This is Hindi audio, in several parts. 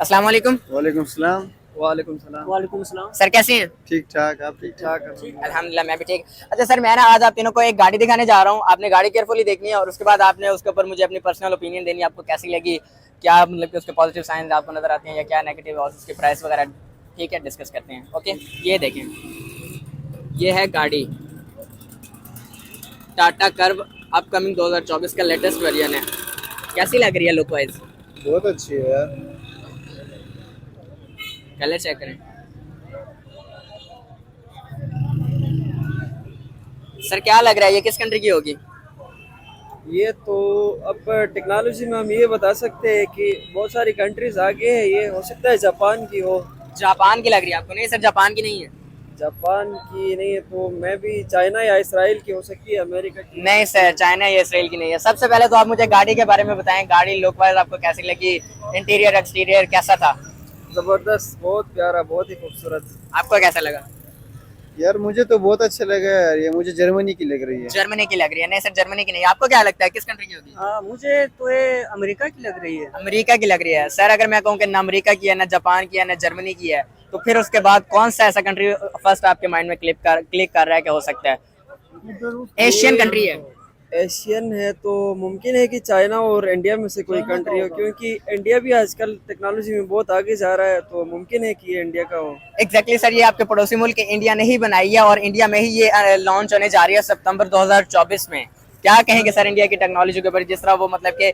अस्सलाम वालेकुम। वालेकुम सलाम। वालेकुम सलाम। वालेकुम सलाम। सर कैसे हैं? ठीक ठाक, आप ठीक ठाक? अल्हम्दुलिल्लाह मैं भी ठीक। अच्छा सर, मैं ना आज आप तीनों को एक गाड़ी दिखाने जा रहा हूँ। आपने गाड़ी केयरफुली देखनी है और उसके बाद आपने उसके ऊपर मुझे अपनी पर्सनल ओपिनियन देनी है, आपको कैसी लगी, क्या मतलब कि उसके पॉजिटिव साइंस आपको नजर आते हैं या क्या नेगेटिव, और उसकी प्राइस वगैरह ठीक है डिस्कस करते हैं। ओके, ये देखें, ये है गाड़ी टाटा कर्व अपकमिंग 2024 का लेटेस्ट वेरिएंट है। कैसी लग रही है लुक वाइज? बहुत अच्छी है यार। कलर चेक करें सर, क्या लग रहा है ये किस कंट्री की होगी? ये तो अब टेक्नोलॉजी में हम ये बता सकते हैं कि बहुत सारी कंट्रीज आगे है। ये हो सकता है जापान की हो। जापान की लग रही है आपको? नहीं सर, जापान की नहीं है। जापान की नहीं है तो मैं भी चाइना या इसराइल की हो सकती है, अमेरिका की। नहीं सर, चाइना या इसराइल की नहीं है। सबसे पहले तो आप मुझे गाड़ी के बारे में बताएं, गाड़ी लुक वाइज आपको कैसी लगी, इंटीरियर एक्सटीरियर कैसा था? जबरदस्त, बहुत प्यारा, बहुत ही खूबसूरत। आपको कैसा लगा? यार मुझे तो बहुत अच्छा लगा यार, ये मुझे जर्मनी की लग रही है। जर्मनी की लग रही है? नहीं सर, जर्मनी की नहीं। आपको क्या लगता है किस कंट्री की होगी? हाँ, मुझे तो ये अमेरिका की लग रही है। अमेरिका की लग रही है। सर अगर मैं कहूँ कि ना अमेरिका की है, ना जापान की है, ना जर्मनी की है, तो फिर उसके बाद कौन सा ऐसा कंट्री फर्स्ट आपके माइंड में क्लिक कर रहा है कि हो सकता है? एशियन कंट्री है। एशियन है तो मुमकिन है कि चाइना और इंडिया में से कोई कंट्री हो, क्योंकि इंडिया भी आजकल टेक्नोलॉजी में बहुत आगे जा रहा है, तो मुमकिन है कि ये इंडिया का हो। एग्जैक्टली सर, ये आपके पड़ोसी मुल्क इंडिया ने ही बनाई है और इंडिया में ही ये लॉन्च होने जा रही है सितंबर 2024 में। क्या कहेंगे सर इंडिया की टेक्नोलॉजी के ऊपर, जिस तरह वो मतलब कि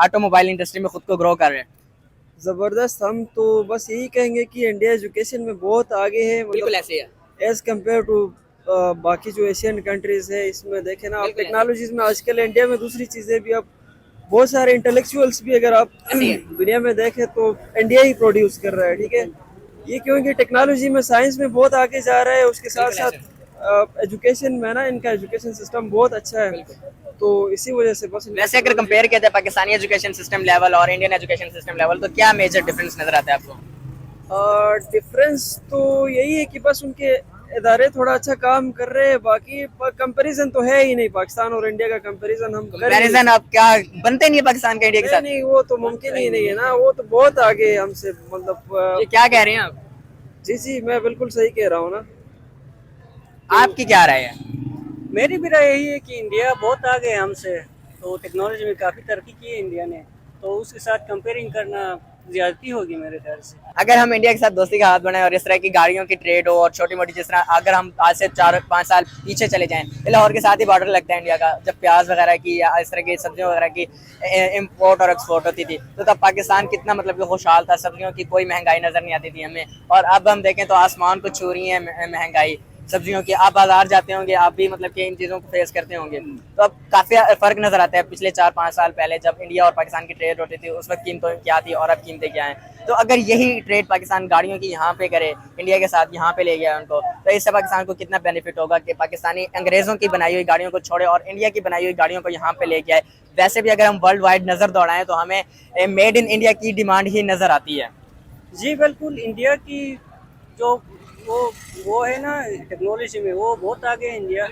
ऑटोमोबाइल इंडस्ट्री में खुद को ग्रो कर रहे हैं? जबरदस्त। हम तो बस यही कहेंगे कि इंडिया एजुकेशन में बहुत आगे है, बिल्कुल मतलब ऐसे ही है। एज कम्पेयर टू बाकी जो एशियन कंट्रीज है। इसमें देखें ना आप, बिल्कुल टेक्नोलॉजीज में आजकल इंडिया में दूसरी चीजें भी, अब बहुत सारे इंटेलेक्चुअल्स भी अगर आप दुनिया में देखें तो इंडिया ही प्रोड्यूस कर रहा है। ठीक है, ये क्योंकि टेक्नोलॉजी में, साइंस में बहुत आगे जा रहा है। उसके साथ साथ एजुकेशन में ना, इनका एजुकेशन सिस्टम बहुत अच्छा है, तो इसी वजह से बस। वैसे अगर कंपेयर किया जाए पाकिस्तानी एजुकेशन सिस्टम लेवल और इंडियन एजुकेशन सिस्टम लेवल, तो क्या मेजर डिफरेंस नजर आता है आपको? डिफरेंस तो यही है कि बस उनके इदारे थोड़ा अच्छा काम कर रहे हैं, बाकी कंपैरिजन तो है ही नहीं। पाकिस्तान और इंडिया का कंपैरिजन हम कर ही नहीं कंपैरिजन आप क्या बनते नहीं है पाकिस्तान का इंडिया के सकते। साथ? नहीं, वो तो मुमकिन ही नहीं है ना, वो तो बहुत आगे है हमसे, मतलब ये क्या कह रहे हैं आप? जी जी, मैं बिल्कुल सही कह रहा हूँ ना। आपकी क्या राय है? मेरी भी राय यही है कि इंडिया बहुत आगे है हमसे, तो टेक्नोलॉजी में काफ़ी तरक्की की है इंडिया ने, तो उसके साथ कंपेयरिंग करना ज्यादती होगी मेरे ख्याल से। अगर हम इंडिया के साथ दोस्ती का हाथ बढ़ाएं और इस तरह की गाड़ियों की ट्रेड हो और छोटी मोटी, जिस तरह अगर हम आज से 4-5 साल पीछे चले जाएं, लाहौर के साथ ही बॉर्डर लगता है इंडिया का, जब प्याज वगैरह की या इस तरह की सब्जियों वगैरह की इम्पोर्ट और एक्सपोर्ट होती थी, तो तब पाकिस्तान कितना मतलब कि खुशहाल था, सब्जियों की कोई महंगाई नजर नहीं आती थी हमें। और अब हम देखें तो आसमान को छू रही है महंगाई सब्जियों की। आप बाजार जाते होंगे, आप भी मतलब कि इन चीज़ों को फेस करते होंगे, तो अब काफ़ी फ़र्क नज़र आता है पिछले 4-5 साल पहले जब इंडिया और पाकिस्तान की ट्रेड होती थी, उस वक्त कीमतें क्या थी और अब कीमतें क्या हैं। तो अगर यही ट्रेड पाकिस्तान गाड़ियों की यहाँ पे करे, इंडिया के साथ यहाँ पे ले गया उनको, तो इससे पाकिस्तान को कितना बेनिफिट होगा कि पाकिस्तानी अंग्रेज़ों की बनाई हुई गाड़ियों को छोड़े और इंडिया की बनाई हुई गाड़ियों को यहाँ पे ले गया है। वैसे भी अगर हम वर्ल्ड वाइड नज़र दौड़ाएं तो हमें मेड इन इंडिया की डिमांड ही नज़र आती है। जी बिल्कुल, इंडिया की जो वो वो है ना टेक्नोलॉजी में, वो बहुत आगे है इंडिया।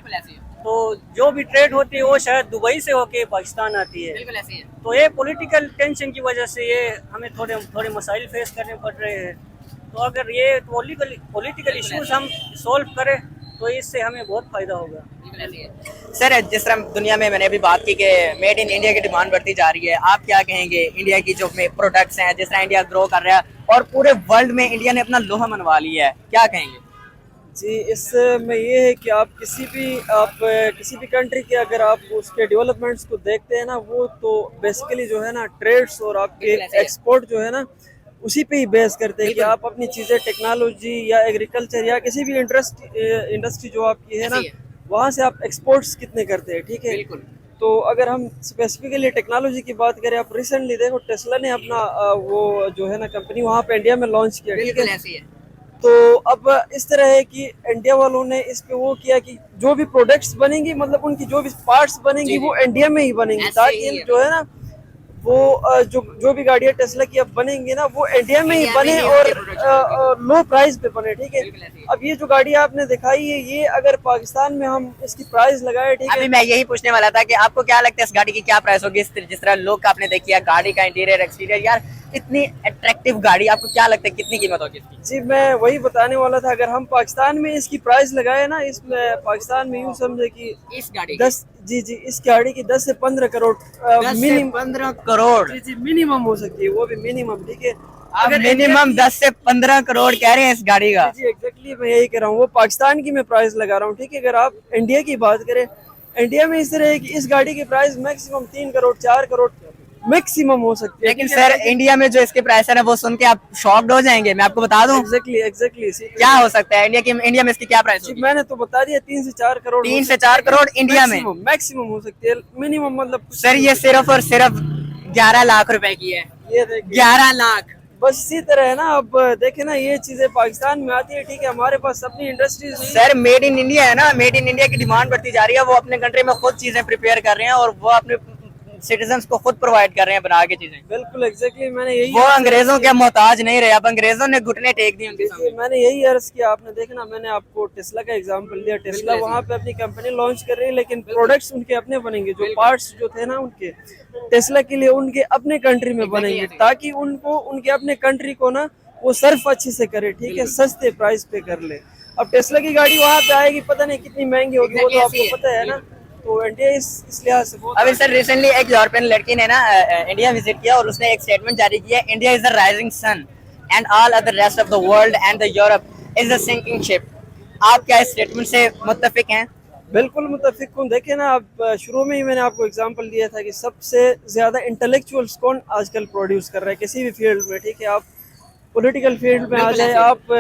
तो जो भी ट्रेड होती है वो शायद दुबई से होके पाकिस्तान आती है। तो ये पॉलिटिकल टेंशन की वजह से ये हमें थोड़े थोड़े मसाइल फेस करने पड़ रहे हैं। तो अगर ये पॉलिटिकल इश्यूज हम सॉल्व करें तो इससे हमें बहुत फायदा होगा। सर जिस तरह दुनिया में मैंने अभी बात की कि मेड इन इंडिया की डिमांड बढ़ती जा रही है, आप क्या कहेंगे इंडिया की जो प्रोडक्ट्स हैं, जिस तरह इंडिया ग्रो कर रहा है और पूरे वर्ल्ड में इंडिया ने अपना लोहा मनवा लिया है, क्या कहेंगे? जी, इसमें ये है कि आप किसी भी कंट्री के अगर आप उसके डेवलपमेंट्स को देखते हैं ना, वो तो बेसिकली जो है ना ट्रेड्स और आपके एक्सपोर्ट जो है ना, उसी पे ही बेस करते हैं कि आप अपनी चीज़ें, टेक्नोलॉजी या एग्रीकल्चर या किसी भी इंडस्ट्री जो आपकी है ना, वहाँ से आप एक्सपोर्ट्स कितने करते हैं। ठीक है, तो अगर हम स्पेसिफिकली टेक्नोलॉजी की बात करें, आप रिसेंटली देखो टेस्ला ने अपना वो जो है ना कंपनी वहाँ पे इंडिया में लॉन्च किया। ठीक है, तो अब इस तरह है कि इंडिया वालों ने इस पे वो किया कि जो भी प्रोडक्ट्स बनेंगी, मतलब उनकी जो भी पार्ट्स बनेंगी वो इंडिया में ही बनेंगी, ताकि जो है ना वो जो भी गाड़ियाँ टेस्ला की अब बनेंगी ना, वो इंडिया में ही बने और लो प्राइस पे बने। ठीक है, अब ये जो गाड़ी आपने दिखाई है, ये अगर पाकिस्तान में हम इसकी प्राइस लगाए, ठीक है, अभी मैं यही पूछने वाला था कि आपको क्या लगता है इस गाड़ी की क्या प्राइस होगी? जिस तरह लुक आपने देखी है गाड़ी का, इंटीरियर एक्सटीरियर, यार इतनी अट्रैक्टिव गाड़ी आपको क्या लगता है कितनी कीमत होगी इसकी? जी मैं वही बताने वाला था, अगर हम पाकिस्तान में इसकी प्राइस लगाए ना, इसमें पाकिस्तान में यूँ समझे कि इस गाड़ी 10, जी जी, इस गाड़ी की 10 से 15 करोड़ 15 करोड़ जी जी मिनिमम हो सकती है, वो भी मिनिमम, ठीक है। अगर मिनिमम 10 से 15 करोड़ कह रहे हैं इस गाड़ी का। जी एग्जैक्टली मैं यही कह रहा हूँ, वो पाकिस्तान की मैं प्राइस लगा रहा हूँ, ठीक है। अगर आप इंडिया की बात करें, इंडिया में इस तरह है कि इस गाड़ी की price maximum 3 crore 4 crore maximum हो सकती है। लेकिन सर इंडिया में जो इसके प्राइस है ना वो सुन के आप शॉक्ड हो जाएंगे, मैं आपको बता दूं। एग्जैक्टली एग्जैक्टली क्या हो सकता है इंडिया में इसकी क्या प्राइस होगी? मैंने तो बता दिया 3 से 4 करोड़ 3 से 4 करोड़ इंडिया में मैक्सिमम हो सकती है, मिनिमम मतलब सर ये सिर्फ और सिर्फ 11 लाख रुपए की है। ये देखिए 11 लाख। बस इसी तरह है ना। अब देखे ना, ये चीजें पाकिस्तान में आती है, ठीक है, हमारे पास अपनी industries sir made in India है ना, मेड इन इंडिया की डिमांड बढ़ती जा रही है। वो अपने कंट्री में खुद चीजें प्रिपेयर कर रहे हैं और वो अपने सिटीजन्स को खुद प्रोवाइड कर रहे हैं बना के चीजें। बिल्कुल एग्जैक्टली मैंने यही वो अंग्रेजों के मोहताज नहीं रहे, अब अंग्रेजों ने घुटने टेक दिए उनके सामने। मैंने यही अर्ज किया, आपने देखा ना, मैंने आपको टेस्ला का एग्जांपल दिया। टेस्ला वहाँ पे अपनी कंपनी लॉन्च कर रही है, लेकिन प्रोडक्ट्स उनके अपने बनेंगे, जो पार्ट्स जो थे ना उनके टेस्ला के लिए उनके अपने कंट्री में बनेंगे, ताकि उनको उनके अपने कंट्री को ना वो सर्फ अच्छे से करे, ठीक है, सस्ते प्राइस पे कर ले। अब टेस्ला की गाड़ी वहाँ पे आएगी, पता नहीं कितनी महंगी होगी, वो तो आपको पता है ना। तो इंडिया इस लिहाज से अभी सर रिसेंटली एक यूरोपियन लड़की ने ना इंडिया विजिट किया और उसने एक स्टेटमेंट जारी किया, India is the rising sun and all other rest of the world and the Europe is the sinking ship. आप क्या इस स्टेटमेंट से मुत्तफिक हैं? बिल्कुल मुत्तफिक हूँ। देखे ना, आप शुरू में ही मैंने आपको एग्जांपल दिया था कि सबसे ज्यादा इंटेलेक्चुअल्स कौन आजकल प्रोड्यूस कर रहा है किसी भी फील्ड में, ठीक है। आप पॉलिटिकल फील्ड में आ जाए, आप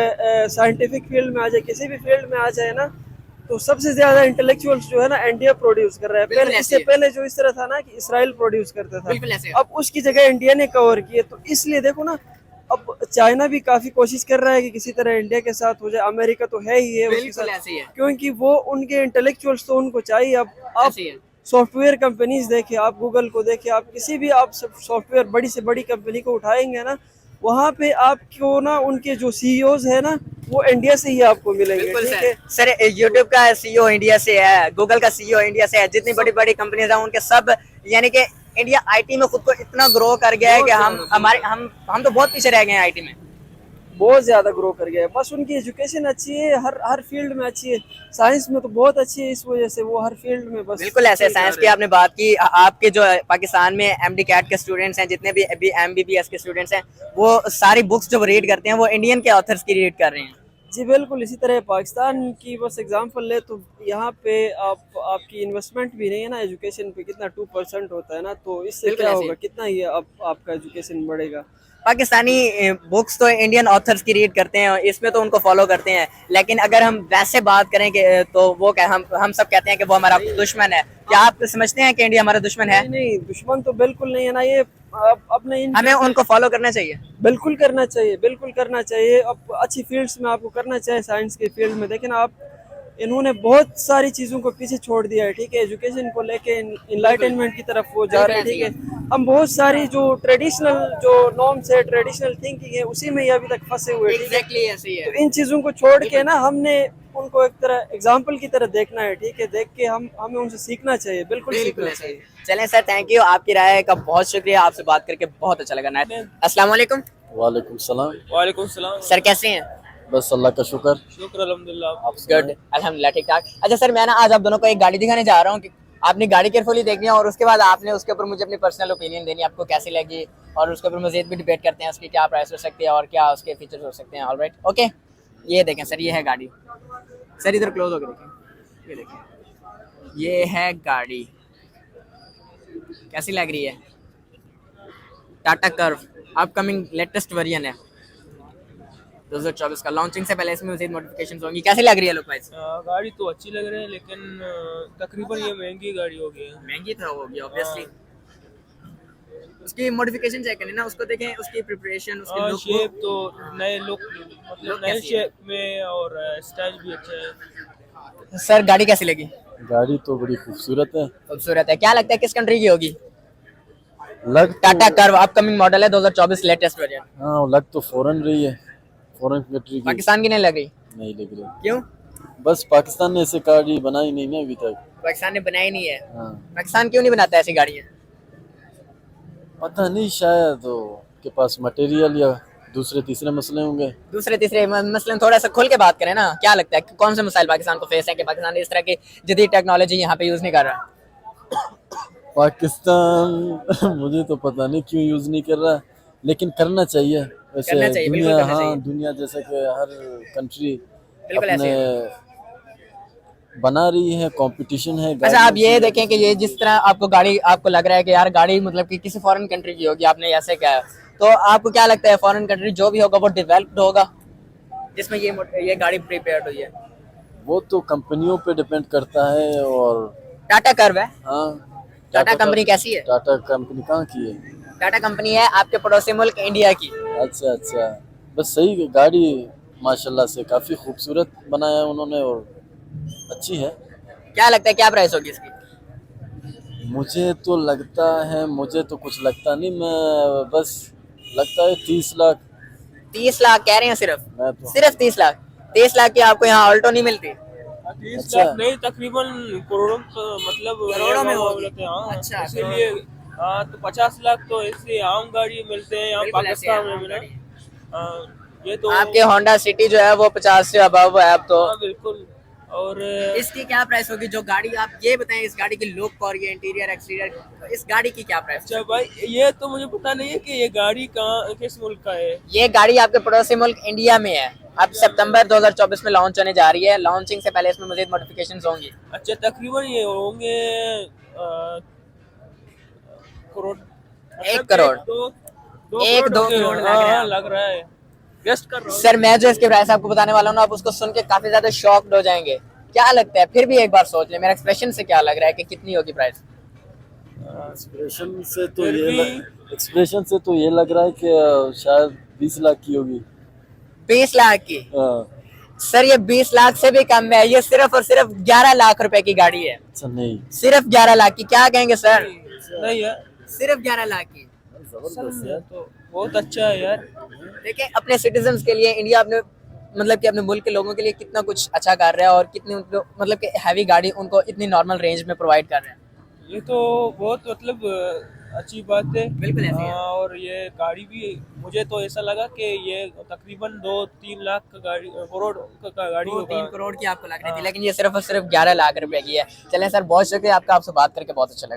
साइंटिफिक फील्ड में आ जाए, किसी भी फील्ड में आ जाए ना, तो सबसे ज्यादा इंटेलेक्चुअल्स जो है ना इंडिया प्रोड्यूस कर रहा है। पहले इससे पहले जो इस तरह था ना कि इसराइल प्रोड्यूस करता था, अब उसकी जगह इंडिया ने कवर किए। तो इसलिए देखो ना, अब चाइना भी काफी कोशिश कर रहा है कि किसी तरह इंडिया के साथ हो जाए, अमेरिका तो है ही है उसके साथ, क्योंकि वो उनके इंटेलेक्चुअल्स तो उनको चाहिए। अब आप सॉफ्टवेयर कंपनीज देखे, आप गूगल को देखे, आप किसी भी आप सॉफ्टवेयर बड़ी से बड़ी कंपनी को उठाएंगे ना, वहाँ पे आपको ना उनके जो सीईओज है ना वो इंडिया से ही आपको मिलेंगे, ठीक है। सर यूट्यूब का सीईओ इंडिया से है, गूगल का सीईओ इंडिया से है, जितनी बड़ी बड़ी कंपनीज हैं उनके सब, यानी कि इंडिया आईटी में खुद को इतना ग्रो कर गया है कि हम तो बहुत पीछे रह गए हैं आईटी में, बहुत ज्यादा ग्रो कर गया है। बस उनकी एजुकेशन अच्छी है, हर फील्ड में अच्छी है, साइंस में तो बहुत अच्छी है, इस वजह से वो हर फील्ड में बस बिल्कुल ऐसे। साइंस की आपने बात की, आपके जो पाकिस्तान में एमडी कैट के स्टूडेंट्स हैं, जितने भी अभी एमबीबीएस के स्टूडेंट्स हैं, वो सारी बुक्स जो रीड करते हैं वो इंडियन के ऑथर्स की रीड कर रहे हैं। जी बिल्कुल। इसी तरह पाकिस्तान की बस एग्जांपल ले तो यहाँ पे आपकी इन्वेस्टमेंट भी नहीं है ना एजुकेशन पे, कितना 2% होता है ना, तो इससे क्या होगा, कितना ये आपका एजुकेशन बढ़ेगा। पाकिस्तानी बुक्स तो इंडियन ऑथर्स की रीड करते हैं, इसमें तो उनको फॉलो करते हैं, लेकिन अगर हम वैसे बात करें कि तो वो क्या हम सब कहते हैं कि वो हमारा दुश्मन है। क्या आप समझते हैं कि इंडिया हमारा दुश्मन है? नहीं, दुश्मन तो बिल्कुल नहीं है ना। ये अपने हमें उनको फॉलो करना चाहिए, बिल्कुल करना चाहिए, बिल्कुल करना चाहिए। अब अच्छी फील्ड्स में आपको करना चाहिए, साइंस के फील्ड में देखें ना आप, इन्होंने बहुत सारी चीज़ों को पीछे छोड़ दिया है, ठीक है। एजुकेशन को लेके इनलाइटनमेंट की तरफ वो जा रहे हैं, ठीक है। हम बहुत सारी जो ट्रेडिशनल जो नॉर्म्स है, ट्रेडिशनल थिंकिंग है, उसी में ये अभी तक फंसे हुए हैं, ऐसे ही है। तो इन चीज़ों को छोड़ के ना हमने उनको एक तरह एग्जाम्पल की तरह देखना है, ठीक है। देख के हमें उनसे सीखना चाहिए, बिल्कुल सीखना चाहिए। चलें सर, थैंक यू, आपकी राय का बहुत शुक्रिया, आपसे बात करके बहुत अच्छा लगा। अस्सलाम वालेकुम। वालेकुम सलाम। वालेकुम सलाम। सर कैसे हैं? बस अल्लाह का शुक्र। शुक्र अल्हम्दुलिल्लाह। आप गुड, अल्हम्दुलिल्लाह ठीक ठाक। अच्छा सर, मैं ना आज आप दोनों को एक गाड़ी दिखाने जा रहा हूँ कि आपने गाड़ी केयरफुली देखनी है और उसके बाद आपने उसके ऊपर मुझे अपनी पर्सनल ओपिनियन देनी है, आपको कैसी लगी, और उसके ऊपर मज़ीद भी डिबेट करते हैं उसकी क्या प्राइस हो सकती है और क्या उसके फीचर्स हो सकते हैं। Alright, okay. ये देखें सर, ये है गाड़ी। सर इधर क्लोज होकर देखें, ये देखें, ये है गाड़ी, कैसी लग रही है? Tata curve upcoming latest variant है 2024 का। लॉन्चिंग से पहले इसमें मज़ीद मॉडिफिकेशंस होंगी। कैसी लग रही है लुक वाइज? गाड़ी तो अच्छी लग रही है, लेकिन तकरीबन ये महंगी गाड़ी होगी। महंगी तो होगी ऑब्वियसली। उसकी मॉडिफिकेशन चेक करें ना, उसको देखें, उसकी प्रिपरेशन, उसकी लुक, शेप तो नए लुक, मतलब नए शेप में, और स्टाइल भी अच्छा है। सर गाड़ी कैसी लगी? गाड़ी तो बड़ी खूबसूरत है। खूबसूरत है। क्या लगता है किस कंट्री की होगी? लग टाटा कर्व अपकमिंग मॉडल है 2024 लेटेस्ट वेरिएंट। हाँ, लग तो फॉरेन रही है, फॉरेन कंट्री की। पाकिस्तान की नहीं लग रही? नहीं लग रही। क्यों? बस पाकिस्तान ने ऐसे गाड़ी बनाई नहीं ना अभी तक। पाकिस्तान ने बनाई नहीं है। हाँ, पाकिस्तान क्यों नहीं बनाता ऐसी गाड़ियाँ? पता नहीं, शायद तो के पास मटेरियल या दूसरे तीसरे मसले होंगे। दूसरे तीसरे मसलन थोड़ा सा खुल के बात करें ना, क्या लगता है कि कौन से मसाइल पाकिस्तान को फेस है कि पाकिस्तान इस तरह की जदीद टेक्नोलॉजी यहाँ पे यूज़ नहीं कर रहा? पाकिस्तान मुझे तो पता नहीं क्यों यूज़ नहीं कर रहा, लेकिन करना चाहिए वैसे। करना चाहिए, बिल्कुल दुनिया, करना चाहिए। हाँ, दुनिया जैसे कि हर कंट्री बिल्कुल ऐसे अपने बना रही है, कंपटीशन है। अच्छा, आप ये देखें कि ये जिस तरह आपको गाड़ी, आपको लग रहा है कि यार गाड़ी मतलब कि किसी फॉरेन कंट्री की होगी, आपने ऐसे क्या, तो आपको क्या लगता है फॉरेन कंट्री जो भी होगा वो डेवलप्ड होगा जिसमें ये गाड़ी प्रिपेयर्ड हुई है? वो तो कंपनियों पे डिपेंड करता है। और टाटा कर्व है, हाँ, टाटा कंपनी कैसी है? टाटा कंपनी कहाँ की है? टाटा कंपनी है आपके पड़ोसी मुल्क इंडिया की। अच्छा अच्छा, बस सही गाड़ी माशाल्लाह से काफ़ी खूबसूरत बनाया उन्होंने और अच्छी है। क्या लगता है क्या प्राइस होगी इसकी? मुझे तो लगता है, मुझे तो कुछ लगता नहीं, मैं बस लगता है 30 लाख। 30 लाख कह रहे हैं सिर्फ? मैं तो सिर्फ 30 लाख? 30 लाख की आपको यहाँ ऑल्टो नहीं मिलती? 30 अच्छा। लाख नहीं, तकरीबन करोड़ों मतलब करोड़ों में ये होगी। बोलते हैं, हाँ। अच्छा, इसीलिए हाँ, तो 50 लाख तो ऐसे आम गाड़ी मिलते हैं यहाँ बिल्कुल ऐसे पाकिस्तान है, में आम भी ना। गाड़ी। ये तो आपके होंडा सिटी जो है वो 50 से अबव है अब तो। हाँ बिल्कुल। और इसकी क्या प्राइस होगी जो गाड़ी, आप ये बताएं इस गाड़ी की लुक और ये इंटीरियर एक्सटीरियर, इस गाड़ी की क्या प्राइस? अच्छा भाई, ये तो मुझे पता नहीं है कि ये गाड़ी कहाँ किस मुल्क का है। ये गाड़ी आपके पड़ोसी मुल्क इंडिया में है, अब सितंबर 2024 में लॉन्च होने जा रही है। लॉन्चिंग से पहले इसमें मजीद मॉडिफिकेशंस होंगी। अच्छा, तकरीबन ये होंगे करोड़, 1 करोड़, दो एक करोड़ दो होंगे। करोड़ लग रहे हैं हाँ, आपको। लग रहा है, गेस्ट कर रहा हूँ। सर मैं जो इसके प्राइस आपको बताने वाला हूँ ना, आप उसको सुन के काफी ज्यादा शॉक्ड हो जाएंगे। क्या लगता है, फिर भी एक बार सोच ले, मेरा एक्सप्रेशन से क्या लग रहा है कि कितनी होगी प्राइस? एक्सप्रेशन से तो फिर ये भी- एक्सप्रेशन से तो ये लग रहा है कि शायद 20 लाख की होगी। 20 लाख की? हाँ। सर ये 20 लाख से भी कम है, ये सिर्फ और सिर्फ 11 लाख रुपए की गाड़ी है। अच्छा, नहीं, सिर्फ 11 लाख की, क्या कहेंगे सर? नहीं है, सिर्फ 11 लाख की। जबरदस्त यार। तो बहुत अच्छा है यार। देखिए अपने सिटीजन्स के लिए इंडिया अपने मतलब कि अपने मुल्क के लोगों के लिए कितना कुछ अच्छा कर रहा है और कितनी उनको मतलब कि हैवी गाड़ी उनको इतनी नॉर्मल रेंज में प्रोवाइड कर रहे हैं। ये तो बहुत मतलब अच्छी बात है। बिल्कुल ऐसे ही है। और ये गाड़ी भी मुझे तो ऐसा लगा कि ये तकरीबन 2-3 लाख का गाड़ी, करोड़ का गाड़ी 2-3 होगा। करोड़ की आपको लग रही थी, लेकिन ये सिर्फ और सिर्फ 11 लाख रुपए की है। चलें सर, बहुत शुक्रिया आपका, आपसे बात करके बहुत अच्छा लगा।